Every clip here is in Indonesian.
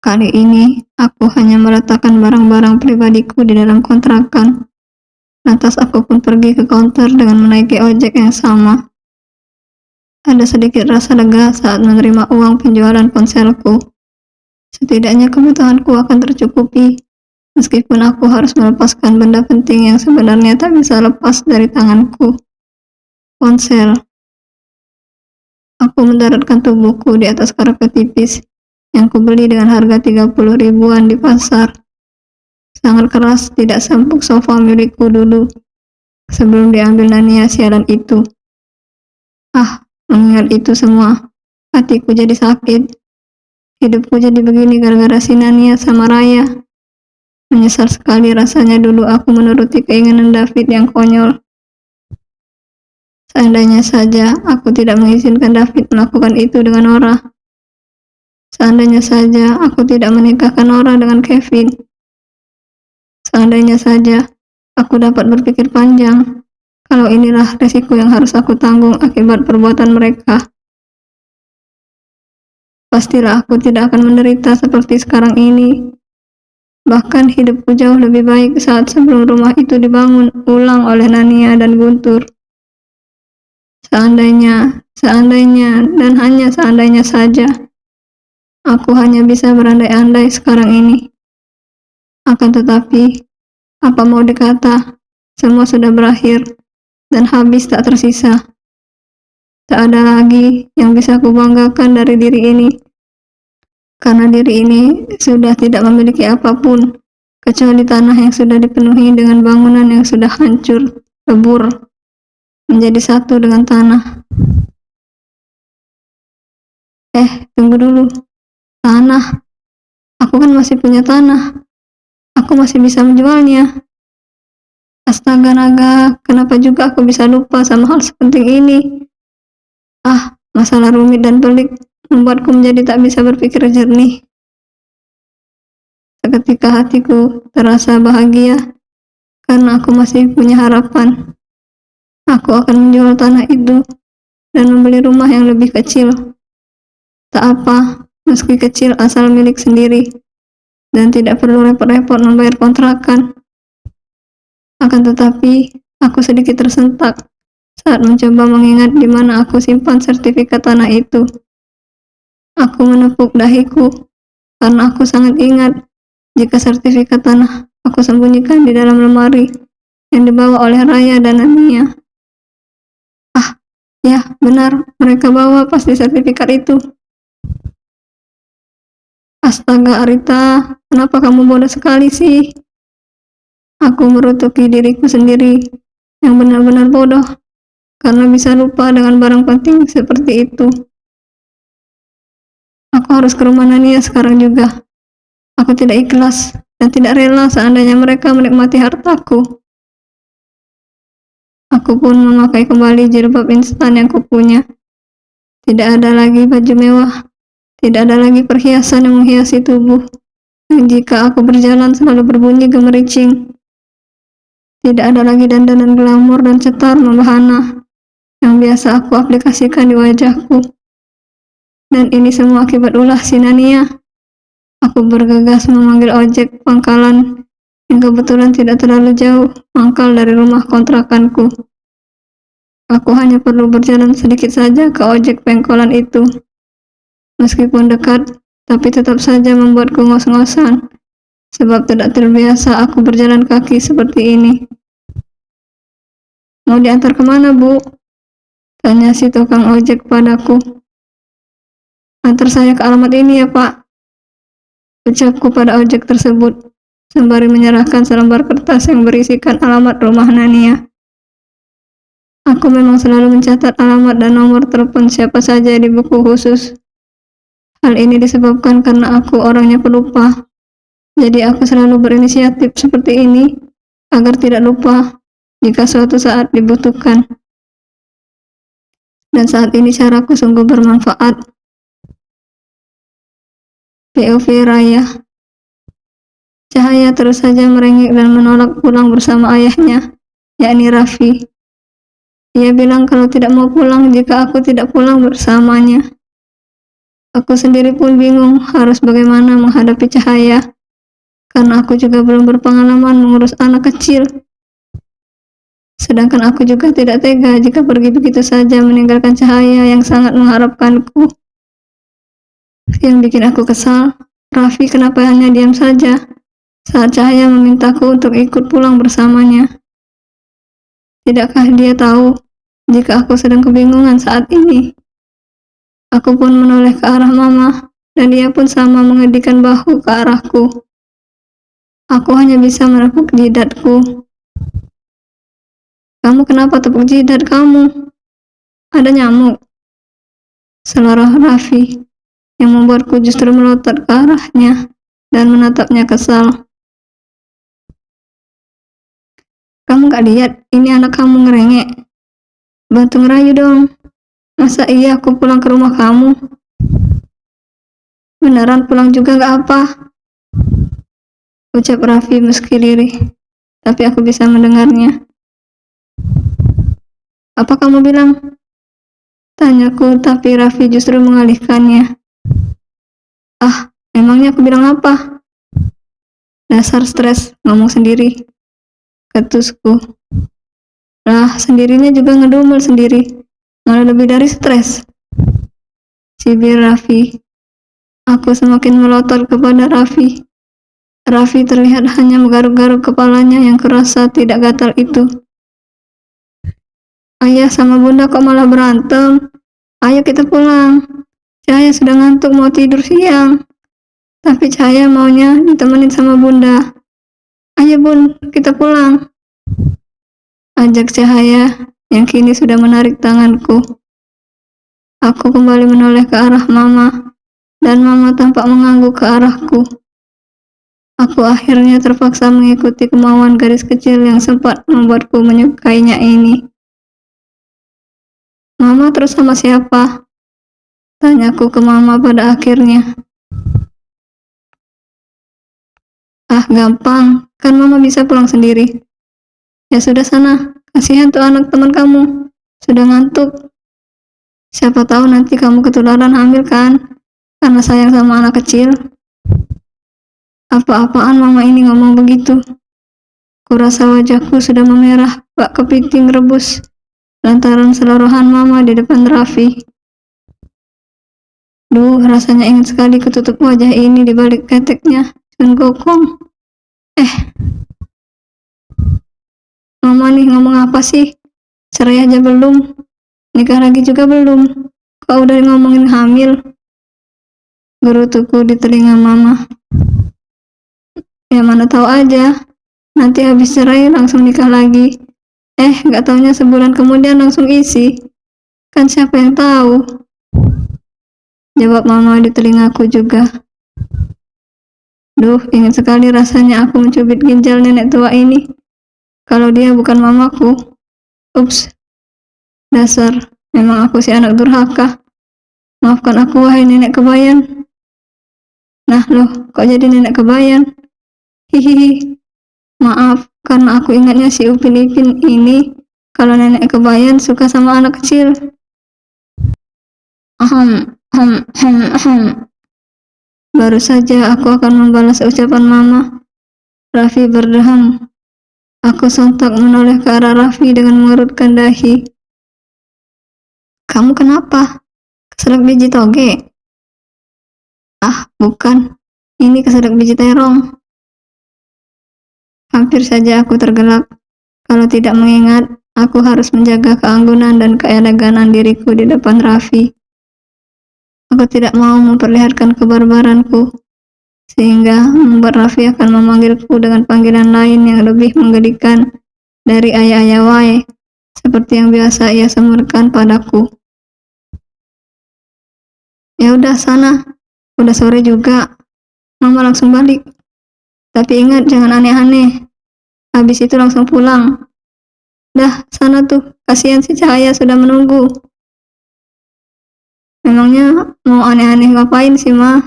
Kali ini, aku hanya meletakkan barang-barang pribadiku di dalam kontrakan. Lantas aku pun pergi ke counter dengan menaiki ojek yang sama. Ada sedikit rasa lega saat menerima uang penjualan ponselku. Setidaknya kebutuhanku akan tercukupi, meskipun aku harus melepaskan benda penting yang sebenarnya tak bisa lepas dari tanganku. Ponsel. Aku mendaratkan tubuhku di atas karpet tipis yang kubeli dengan harga 30 ribuan di pasar. Sangat keras, tidak seempuk sofa milikku dulu, sebelum diambil Nania sialan itu. Mengingat itu semua, hatiku jadi sakit. Hidupku jadi begini gara-gara si Nania sama Raya. Menyesal sekali rasanya dulu aku menuruti keinginan David yang konyol. Seandainya saja aku tidak mengizinkan David melakukan itu dengan Nora. Seandainya saja aku tidak menikahkan Nora dengan Kevin. Seandainya saja aku dapat berpikir panjang, kalau inilah resiko yang harus aku tanggung akibat perbuatan mereka. Pastilah aku tidak akan menderita seperti sekarang ini. Bahkan hidupku jauh lebih baik saat sebelum rumah itu dibangun ulang oleh Nania dan Guntur. Seandainya, dan hanya seandainya saja, aku hanya bisa berandai-andai sekarang ini. Akan tetapi, apa mau dikata, semua sudah berakhir dan habis tak tersisa. Tak ada lagi yang bisa kubanggakan dari diri ini, karena diri ini sudah tidak memiliki apapun, kecuali tanah yang sudah dipenuhi dengan bangunan yang sudah hancur, lebur, menjadi satu dengan tanah. Tunggu dulu. Tanah. Aku kan masih punya tanah. Aku masih bisa menjualnya. Astaga naga, kenapa juga aku bisa lupa sama hal sepenting ini? Masalah rumit dan pelik membuatku menjadi tak bisa berpikir jernih. Seketika hatiku terasa bahagia karena aku masih punya harapan. Aku akan menjual tanah itu dan membeli rumah yang lebih kecil. Tak apa, meski kecil asal milik sendiri dan tidak perlu repot-repot membayar kontrakan. Akan tetapi, aku sedikit tersentak saat mencoba mengingat di mana aku simpan sertifikat tanah itu. Aku menepuk dahiku karena aku sangat ingat jika sertifikat tanah aku sembunyikan di dalam lemari yang dibawa oleh Raya dan Nania. Ya, benar, mereka bawa pasti sertifikat itu. Astaga Arita, kenapa kamu bodoh sekali sih? Aku merutuki diriku sendiri yang benar-benar bodoh karena bisa lupa dengan barang penting seperti itu. Aku harus ke rumah Nania sekarang juga. Aku tidak ikhlas dan tidak rela seandainya mereka menikmati hartaku. Aku pun memakai kembali jilbab instan yang kupunya. Tidak ada lagi baju mewah, tidak ada lagi perhiasan yang menghiasi tubuh, yang jika aku berjalan selalu berbunyi gemericing. Tidak ada lagi dandanan glamor dan cetar membahana yang biasa aku aplikasikan di wajahku. Dan ini semua akibat ulah si Nania. Aku bergegas memanggil ojek pangkalan yang kebetulan tidak terlalu jauh mangkal dari rumah kontrakanku. Aku hanya perlu berjalan sedikit saja ke ojek pangkalan itu. Meskipun dekat, tapi tetap saja membuatku ngos-ngosan, sebab tidak terbiasa aku berjalan kaki seperti ini. Mau diantar kemana, Bu? Tanya si tukang ojek padaku. Antar saya ke alamat ini ya, Pak. Ucapku pada ojek tersebut, sembari menyerahkan selembar kertas yang berisikan alamat rumah Nania. Aku memang selalu mencatat alamat dan nomor telepon siapa saja di buku khusus. Hal ini disebabkan karena aku orangnya pelupa. Jadi aku selalu berinisiatif seperti ini agar tidak lupa jika suatu saat dibutuhkan. Dan saat ini caraku sungguh bermanfaat. POV Raya. Cahaya terus saja merengek dan menolak pulang bersama ayahnya, yakni Raffi. Ia bilang kalau tidak mau pulang jika aku tidak pulang bersamanya. Aku sendiri pun bingung harus bagaimana menghadapi Cahaya, karena aku juga belum berpengalaman mengurus anak kecil. Sedangkan aku juga tidak tega jika pergi begitu saja meninggalkan Cahaya yang sangat mengharapkanku. Yang bikin aku kesal, Raffi kenapa hanya diam saja saat Cahaya memintaku untuk ikut pulang bersamanya. Tidakkah dia tahu jika aku sedang kebingungan saat ini? Aku pun menoleh ke arah Mama, dan dia pun sama mengedikan bahu ke arahku. Aku hanya bisa menepuk jidatku. Kamu kenapa tepuk jidat kamu? Ada nyamuk? Seloroh Raffi, yang membuatku justru melotot ke arahnya dan menatapnya kesal. Kamu gak lihat ini anak kamu ngerengek? Bantu ngerayu dong. Masa iya aku pulang ke rumah kamu? Beneran pulang juga gak apa? Ucap Raffi meski lirih, tapi aku bisa mendengarnya. Apa kamu bilang? Tanyaku, tapi Raffi justru mengalihkannya. Ah, emangnya aku bilang apa? Dasar stres, ngomong sendiri. Ketusku. Lah, sendirinya juga ngedumel sendiri. Malah lebih dari stres. Cibir Raffi. Aku semakin melotot kepada Raffi. Raffi terlihat hanya menggaruk-garuk kepalanya yang kerasa tidak gatal itu. Ayah sama bunda kok malah berantem? Ayo kita pulang. Cahaya sudah ngantuk mau tidur siang. Tapi Cahaya maunya ditemenin sama bunda. Ayo bun, kita pulang. Ajak Cahaya yang kini sudah menarik tanganku. Aku kembali menoleh ke arah Mama, dan Mama tampak mengangguk ke arahku. Aku akhirnya terpaksa mengikuti kemauan gadis kecil yang sempat membuatku menyukainya ini. Mama terus sama siapa? Tanyaku ke Mama pada akhirnya. Ah, gampang, kan Mama bisa pulang sendiri. Ya sudah sana, kasihan tuh anak teman kamu, sudah ngantuk. Siapa tahu nanti kamu ketularan hamil kan, karena sayang sama anak kecil. Apa-apaan Mama ini ngomong begitu? Kurasa wajahku sudah memerah bak kepiting rebus lantaran selorohan Mama di depan Raffi. Duh, rasanya ingin sekali kututup wajah ini di balik keteknya Sun Gokong. Mama nih ngomong apa sih? Cerai aja belum, nikah lagi juga belum, kok udah ngomongin hamil? Gerutuku di telinga Mama. Ya mana tahu aja, nanti habis cerai langsung nikah lagi. Gak taunya sebulan kemudian langsung isi. Kan siapa yang tahu? Jawab Mama di telingaku juga. Duh, ingin sekali rasanya aku mencubit ginjal nenek tua ini. Kalau dia bukan mamaku. Ups, dasar, memang aku si anak durhaka. Maafkan aku wahai nenek kebayan. Nah loh, kok jadi nenek kebayan? Hihihi. Maaf, karena aku ingatnya si Upin Ipin ini kalau nenek kebayan suka sama anak kecil. Ahem, ahem, ahem, ahem. Baru saja aku akan membalas ucapan Mama. Raffi berdeham. Aku sontak menoleh ke arah Raffi dengan mengerutkan dahi. Kamu kenapa? Keselak biji toge? Ah, bukan. Ini kesedek biji terong. Hampir saja aku tergelak. Kalau tidak mengingat, aku harus menjaga keanggunan dan keeleganan diriku di depan Raffi. Aku tidak mau memperlihatkan kebarbaranku, sehingga membuat Raffi akan memanggilku dengan panggilan lain yang lebih menggelikan dari ayah-ayah wae, seperti yang biasa ia semurkan padaku. Ya udah sana, udah sore juga. Mama langsung balik. Tapi ingat jangan aneh-aneh. Habis itu langsung pulang. Dah, sana tuh. Kasihan si Cahaya sudah menunggu. Memangnya mau aneh-aneh ngapain sih, Ma?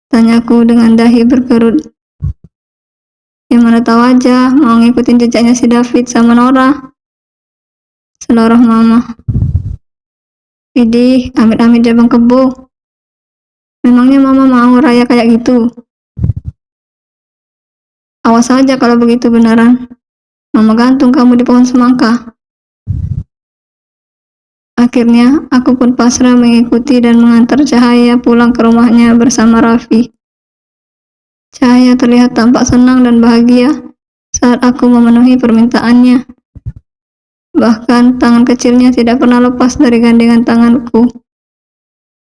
Tanyaku dengan dahi berkerut. Ya mana tahu aja, mau ngikutin jejaknya si David sama Nora. Seloroh Mama. Idih, amit-amit jabang kebo. Memangnya mama mau raya kayak gitu? Awas saja kalau begitu beneran. Mama gantung kamu di pohon semangka. Akhirnya, aku pun pasrah mengikuti dan mengantar Cahaya pulang ke rumahnya bersama Raffi. Cahaya terlihat tampak senang dan bahagia saat aku memenuhi permintaannya. Bahkan tangan kecilnya tidak pernah lepas dari gandengan tanganku.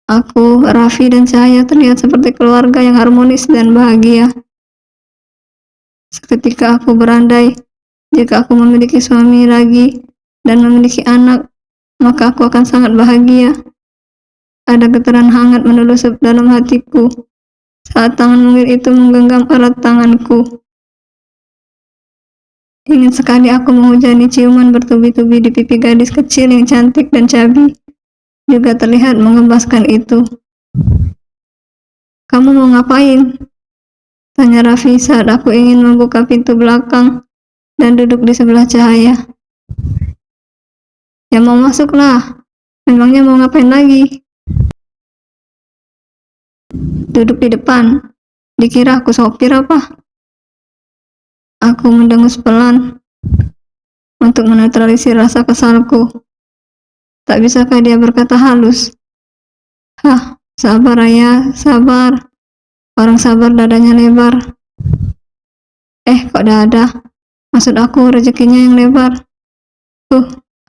Aku, Raffi, dan Cahaya terlihat seperti keluarga yang harmonis dan bahagia. Seketika aku berandai, jika aku memiliki suami lagi dan memiliki anak, maka aku akan sangat bahagia. Ada getaran hangat menelusup dalam hatiku saat tangan mungil itu menggenggam erat tanganku. Ingin sekali aku menghujani ciuman bertubi-tubi di pipi gadis kecil yang cantik dan cabi, juga terlihat mengembaskan itu. Kamu mau ngapain? Tanya Raffi saat aku ingin membuka pintu belakang dan duduk di sebelah Cahaya. Ya mau masuk lah, memangnya mau ngapain lagi? Duduk di depan, dikira aku sopir apa? Aku mendengus pelan untuk menetralisir rasa kesalku. Tak bisakah dia berkata halus? Hah, sabar Raya, sabar. Orang sabar dadanya lebar. Kok dada? Maksud aku rezekinya yang lebar.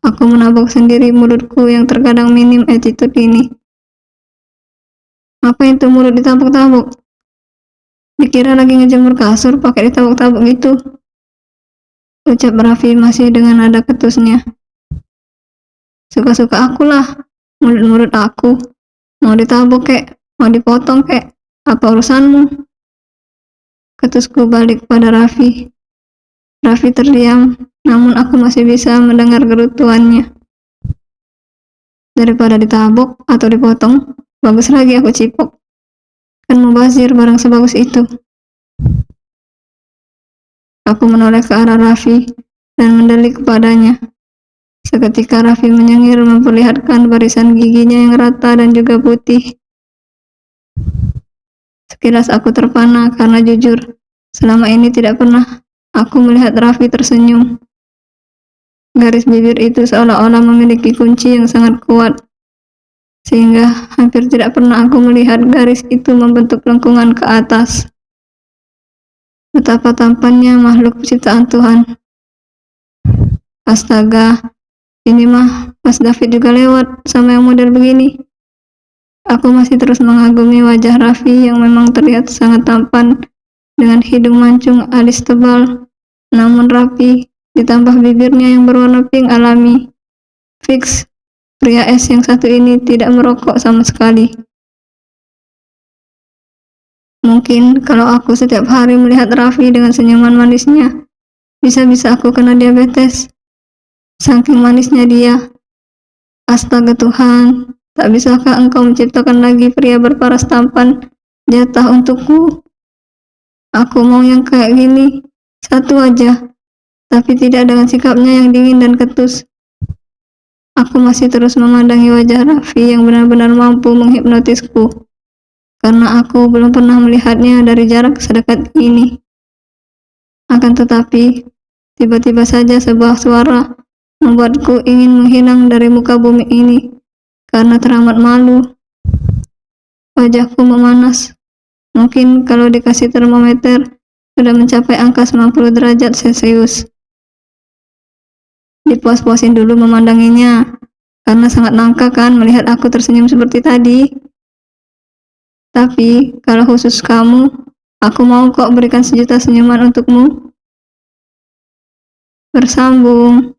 Aku menabok sendiri mulutku yang terkadang minim attitude ini. Ngapain tuh mulut ditabuk-tabuk? Dikira lagi ngejemur kasur pakai ditabuk-tabuk gitu. Ucap Raffi masih dengan nada ketusnya. Suka-suka akulah, mulut-mulut aku. Mau ditabuk kek, mau dipotong kek, apa urusanmu? Ketusku balik pada Raffi. Raffi terdiam, namun aku masih bisa mendengar gerutuannya. Daripada ditabuk atau dipotong, bagus lagi aku cipok. Kan mubazir barang sebagus itu. Aku menoleh ke arah Raffi dan mendelik kepadanya. Seketika Raffi menyengir memperlihatkan barisan giginya yang rata dan juga putih. Sekilas aku terpana karena jujur, selama ini tidak pernah aku melihat Raffi tersenyum. Garis bibir itu seolah-olah memiliki kunci yang sangat kuat, sehingga hampir tidak pernah aku melihat garis itu membentuk lengkungan ke atas. Betapa tampannya makhluk ciptaan Tuhan. Astaga, ini mah Mas David juga lewat sama yang model begini. Aku masih terus mengagumi wajah Raffi yang memang terlihat sangat tampan dengan hidung mancung alis tebal, namun rapi, ditambah bibirnya yang berwarna pink alami. Fix, pria es yang satu ini tidak merokok sama sekali. Mungkin kalau aku setiap hari melihat Raffi dengan senyuman manisnya, bisa-bisa aku kena diabetes. Saking manisnya dia. Astaga Tuhan, tak bisakah Engkau menciptakan lagi pria berparas tampan jatah untukku? Aku mau yang kayak gini, satu aja, tapi tidak dengan sikapnya yang dingin dan ketus. Aku masih terus memandangi wajah Raffi yang benar-benar mampu menghipnotisku, karena aku belum pernah melihatnya dari jarak sedekat ini. Akan tetapi, tiba-tiba saja sebuah suara membuatku ingin menghilang dari muka bumi ini, karena teramat malu. Wajahku memanas. Mungkin kalau dikasih termometer, sudah mencapai angka 90 derajat Celcius. Dipuas-puasin dulu memandanginya, karena sangat langka kan melihat aku tersenyum seperti tadi. Tapi, kalau khusus kamu, aku mau kok berikan 1 juta senyuman untukmu. Bersambung.